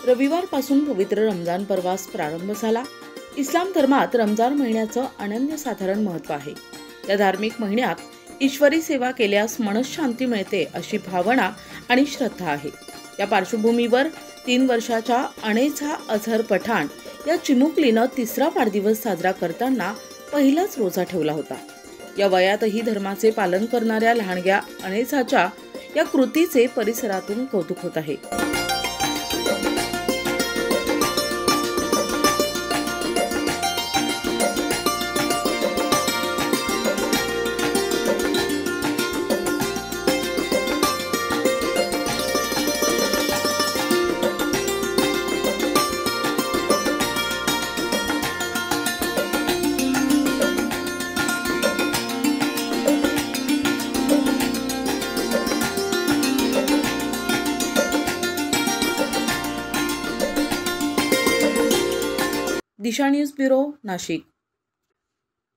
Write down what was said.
रविवारपासून पवित्र रमजान पर्वास प्रारंभ झाला। इस्लाम धर्मात रमजान महिन्याचं अनन्यसाधारण महत्त्व आहे। या धार्मिक महिन्यात ईश्वरी सेवा केल्यास मनशांती मिळते अशी भावना आणि श्रद्धा आहे। या पार्श्वभूमीवर 3 वर्षाच्या अनेझा अझहर पठाण या चिमुकलीनं तिसरा वाढदिवस साजरा करताना पहिलाच रोजा ठेवला होता। या वयातही धर्माचे पालन करणाऱ्या लहानग्या अनेझाच्या या कृतीचे परिसरातून कौतुक होत आहे। दिशा न्यूज ब्युरो, नाशिक।